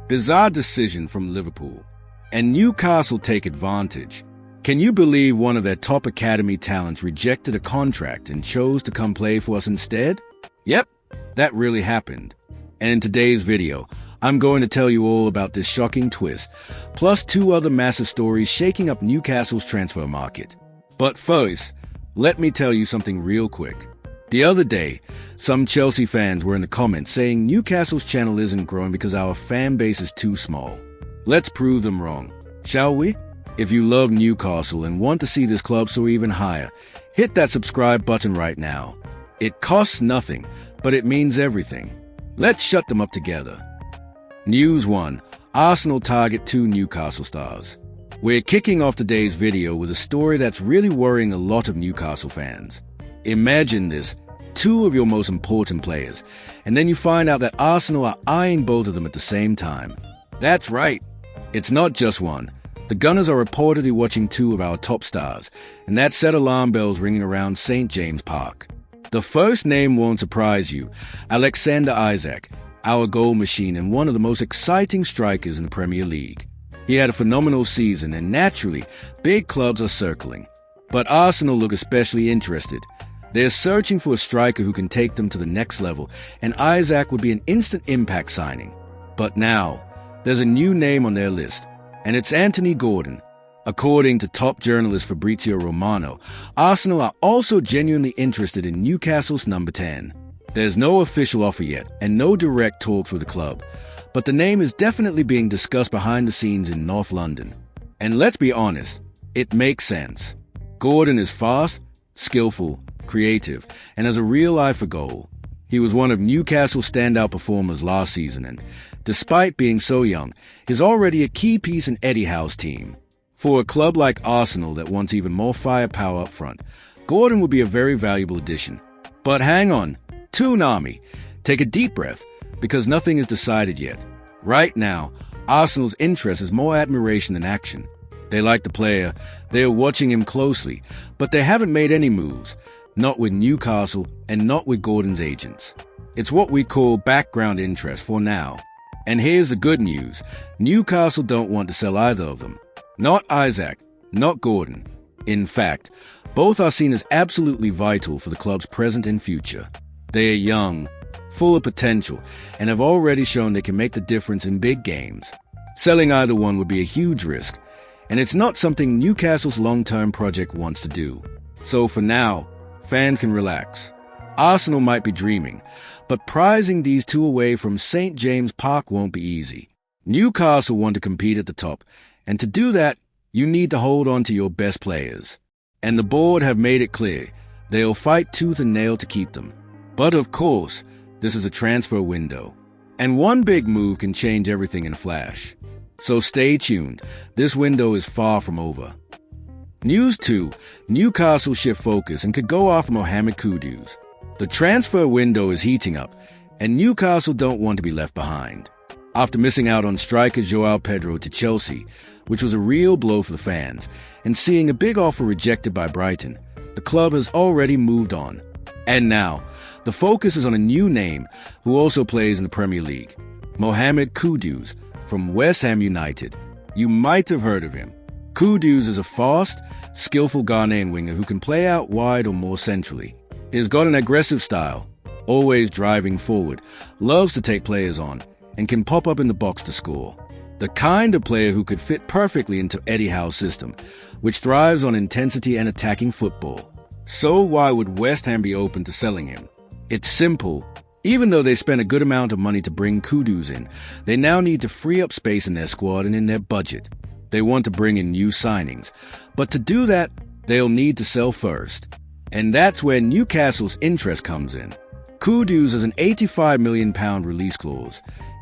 Bizarre decision from Liverpool. And Newcastle take advantage. Can you believe one of their top academy talents rejected a contract and chose to come play for us instead? Yep, that really happened. And in today's video, I'm going to tell you all about this shocking twist, plus 2 other massive stories shaking up Newcastle's transfer market. But first, let me tell you something real quick. The other day, some Chelsea fans were in the comments saying Newcastle's channel isn't growing because our fan base is too small. Let's prove them wrong, shall we? If you love Newcastle and want to see this club soar even higher, hit that subscribe button right now. It costs nothing, but it means everything. Let's shut them up together. News 1. Arsenal target 2 Newcastle stars. We're kicking off today's video with a story that's really worrying a lot of Newcastle fans. Imagine this, 2 of your most important players, and then you find out that Arsenal are eyeing both of them at the same time. That's right, it's not just one. The Gunners are reportedly watching 2 of our top stars, and that set alarm bells ringing around St. James Park. The first name won't surprise you, Alexander Isak, our goal machine and one of the most exciting strikers in the Premier League. He had a phenomenal season, and naturally, big clubs are circling. But Arsenal look especially interested. They're searching for a striker who can take them to the next level, and Isak would be an instant impact signing. But now, there's a new name on their list, and it's Anthony Gordon. According to top journalist Fabrizio Romano, Arsenal are also genuinely interested in Newcastle's number 10. There's no official offer yet, and no direct talks with the club, but the name is definitely being discussed behind the scenes in North London. And let's be honest, it makes sense. Gordon is fast, skillful, creative, and has a real eye for goal. He was one of Newcastle's standout performers last season, and despite being so young, he's already a key piece in Eddie Howe's team. For a club like Arsenal that wants even more firepower up front, Gordon would be a very valuable addition. But hang on, Toon Army, take a deep breath, because nothing is decided yet. Right now, Arsenal's interest is more admiration than action. They like the player, they are watching him closely, but they haven't made any moves, not with Newcastle and not with Gordon's agents. It's what we call background interest for now. And here's the good news, Newcastle don't want to sell either of them. Not Isak, not Gordon. In fact, both are seen as absolutely vital for the club's present and future. They are young, full of potential, and have already shown they can make the difference in big games. Selling either one would be a huge risk, and it's not something Newcastle's long-term project wants to do. So for now, fans can relax. Arsenal might be dreaming, but prizing these 2 away from St. James Park won't be easy. Newcastle want to compete at the top, and to do that, you need to hold on to your best players. And the board have made it clear, they'll fight tooth and nail to keep them. But of course, this is a transfer window, and one big move can change everything in a flash. So stay tuned, this window is far from over. News 2, Newcastle shift focus and could go after Mohamed Kudus. The transfer window is heating up, and Newcastle don't want to be left behind. After missing out on striker Joao Pedro to Chelsea, which was a real blow for the fans, and seeing a big offer rejected by Brighton, the club has already moved on. And now, the focus is on a new name who also plays in the Premier League, Mohamed Kudus from West Ham United. You might have heard of him. Kudus is a fast, skillful Ghanaian winger who can play out wide or more centrally. He's got an aggressive style, always driving forward, loves to take players on, and can pop up in the box to score. The kind of player who could fit perfectly into Eddie Howe's system, which thrives on intensity and attacking football. So why would West Ham be open to selling him? It's simple. Even though they spent a good amount of money to bring Kudus in, they now need to free up space in their squad and in their budget. They want to bring in new signings, but to do that, they'll need to sell first. And that's where Newcastle's interest comes in. Kudus has an £85 million release clause.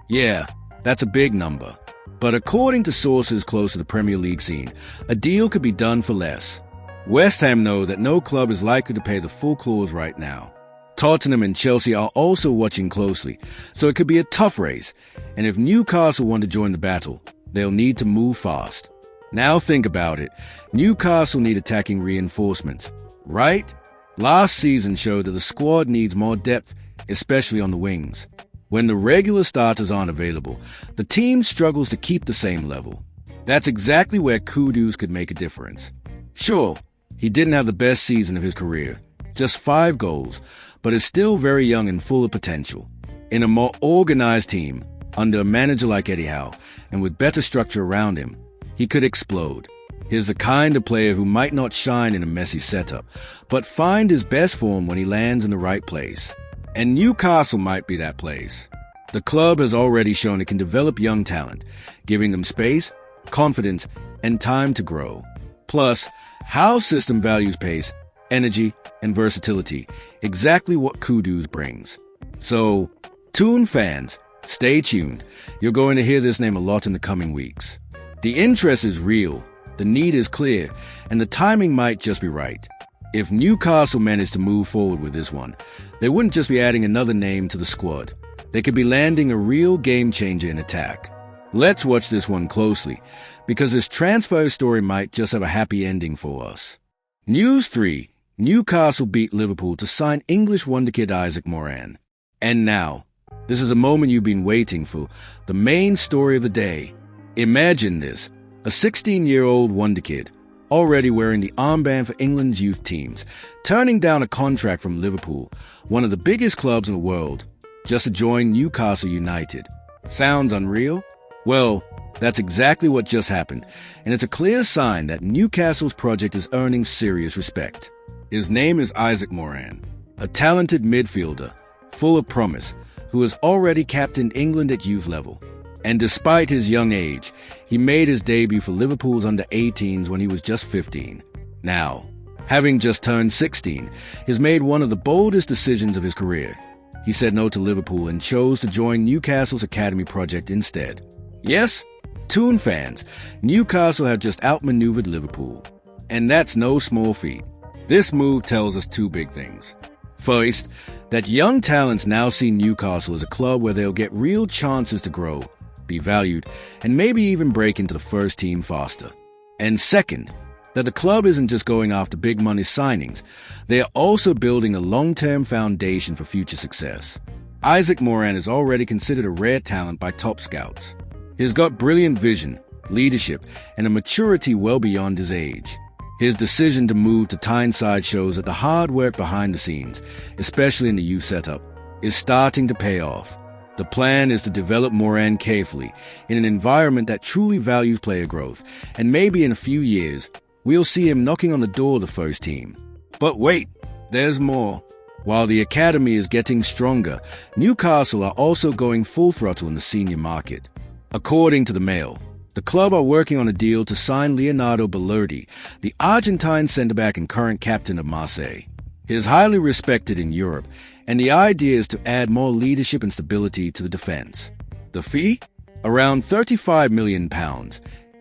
Yeah, that's a big number. But according to sources close to the Premier League scene, a deal could be done for less. West Ham know that no club is likely to pay the full clause right now. Tottenham and Chelsea are also watching closely, so it could be a tough race, and if Newcastle want to join the battle, they'll need to move fast. Now think about it, Newcastle need attacking reinforcements, right? Last season showed that the squad needs more depth, especially on the wings. When the regular starters aren't available, the team struggles to keep the same level. That's exactly where Kudus could make a difference. Sure, he didn't have the best season of his career, just 5 goals, but is still very young and full of potential. In a more organized team, under a manager like Eddie Howe, and with better structure around him, he could explode. He's the kind of player who might not shine in a messy setup, but find his best form when he lands in the right place. And Newcastle might be that place. The club has already shown it can develop young talent, giving them space, confidence, and time to grow. Plus, Howe's system values pace, energy, and versatility, exactly what Kudus brings. So, Toon fans, stay tuned. You're going to hear this name a lot in the coming weeks. The interest is real, the need is clear, and the timing might just be right. If Newcastle managed to move forward with this one, they wouldn't just be adding another name to the squad. They could be landing a real game-changer in attack. Let's watch this one closely, because this transfer story might just have a happy ending for us. News 3. Newcastle beat Liverpool to sign English wonderkid Isaac Moran. And now, this is a moment you've been waiting for, the main story of the day. Imagine this, a 16-year-old wonderkid, already wearing the armband for England's youth teams, turning down a contract from Liverpool, one of the biggest clubs in the world, just to join Newcastle United. Sounds unreal? Well, that's exactly what just happened, and it's a clear sign that Newcastle's project is earning serious respect. His name is Isaac Moran, a talented midfielder, full of promise, who has already captained England at youth level. And despite his young age, he made his debut for Liverpool's under-18s when he was just 15. Now, having just turned 16, he's made one of the boldest decisions of his career. He said no to Liverpool and chose to join Newcastle's academy project instead. Yes, Toon fans, Newcastle have just outmaneuvered Liverpool. And that's no small feat. This move tells us 2 big things. First, that young talents now see Newcastle as a club where they'll get real chances to grow, be valued, and maybe even break into the first team faster. And second, that the club isn't just going after big money signings, they are also building a long-term foundation for future success. Isaac Moran is already considered a rare talent by top scouts. He's got brilliant vision, leadership, and a maturity well beyond his age. His decision to move to Tyneside shows that the hard work behind the scenes, especially in the youth setup, is starting to pay off. The plan is to develop Moran carefully in an environment that truly values player growth, and maybe in a few years, we'll see him knocking on the door of the first team. But wait, there's more. While the academy is getting stronger, Newcastle are also going full throttle in the senior market. According to the Mail, the club are working on a deal to sign Leonardo Bellerdi, the Argentine centre-back and current captain of Marseille. He is highly respected in Europe, and the idea is to add more leadership and stability to the defence. The fee? Around £35 million.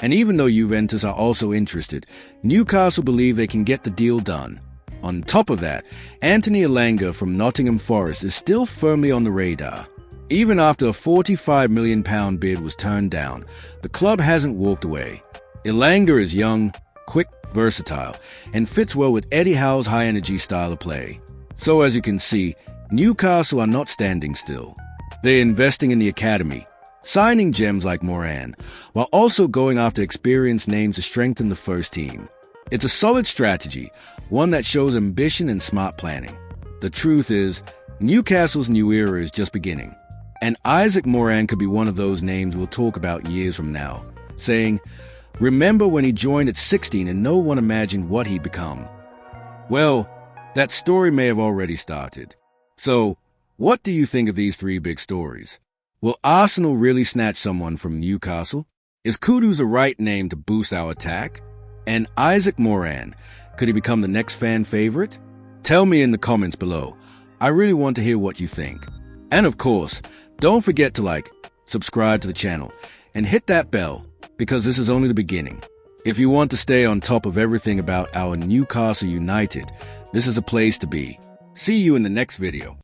And even though Juventus are also interested, Newcastle believe they can get the deal done. On top of that, Anthony Elanga from Nottingham Forest is still firmly on the radar. Even after a £45 million bid was turned down, the club hasn't walked away. Elanga is young, quick, versatile, and fits well with Eddie Howe's high-energy style of play. So as you can see, Newcastle are not standing still. They're investing in the academy, signing gems like Moran, while also going after experienced names to strengthen the first team. It's a solid strategy, one that shows ambition and smart planning. The truth is, Newcastle's new era is just beginning. And Isaac Moran could be one of those names we'll talk about years from now, saying, "Remember when he joined at 16 and no one imagined what he'd become?" Well, that story may have already started. So, what do you think of these 3 big stories? Will Arsenal really snatch someone from Newcastle? Is Kudus the right name to boost our attack? And Isaac Moran, could he become the next fan favorite? Tell me in the comments below. I really want to hear what you think. And of course, don't forget to like, subscribe to the channel, and hit that bell, because this is only the beginning. If you want to stay on top of everything about our Newcastle United, this is a place to be. See you in the next video.